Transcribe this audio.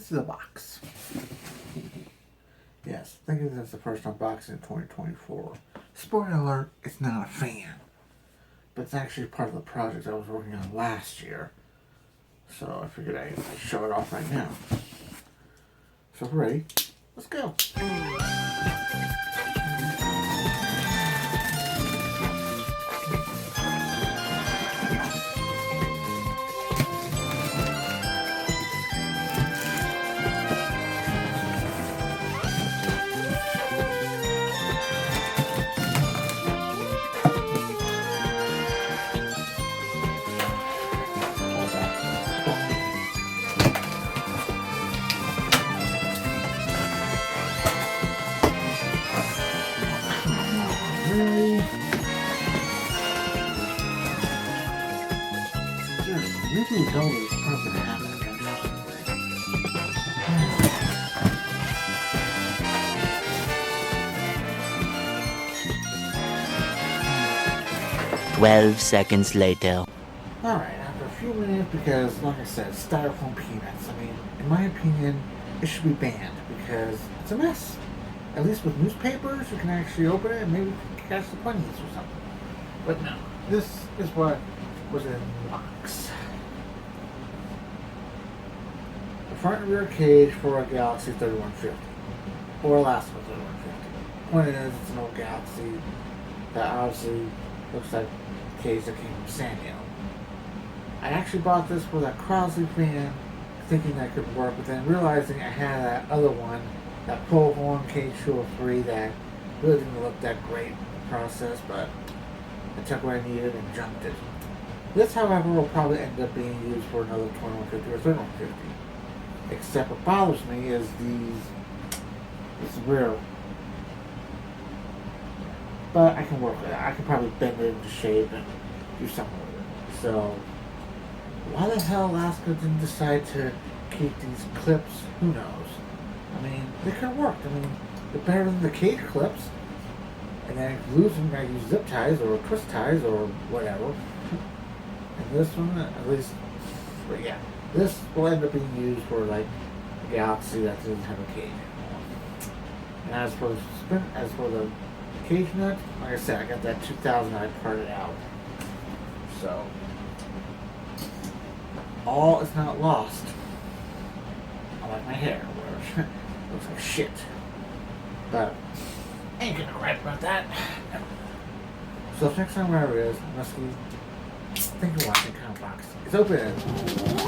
this is a box. Yes, I think that's the first unboxing in 2024. Spoiler alert, it's not a fan. But it's actually part of the project I was working on last year. So I figured I'd show it off right now. So if we're ready, let's go. 12 seconds later. Alright, after a few minutes, because like I said, styrofoam peanuts. I mean, in my opinion, it should be banned because it's a mess. At least with newspapers, you can actually open it and maybe catch the bunnies or something. But no, this is what was in the box. The front and rear cage for a Galaxy 3150. Or last one 3150. Point is, it's an old Galaxy that obviously looks like a cage that came from San Diego. I actually bought this for that Crosley fan, thinking that could work, but then realizing I had that other one, that pull horn K203, that really didn't look that great in the process, but I took what I needed and junked it. This, however, will probably end up being used for another 2150 or 3150. Except what bothers me is this rear. But I can work with it. I can probably bend it into shape and do something with it. So, why the hell Alaska didn't decide to keep these clips? Who knows? I mean, they could have worked. I mean, they're better than the cage clips. And then if you lose them, I use zip ties or twist ties or whatever. And this one, at least, but yeah, this will end up being used for like a Galaxy that doesn't have a cage anymore. And as for the cage nut, like I said, I got that 2000 I parted out. So all is not lost. Unlike my hair, where it looks like shit. But I ain't gonna write about that. So if next time wherever it is, Eskie, thank you for watching Comic Box. It's open.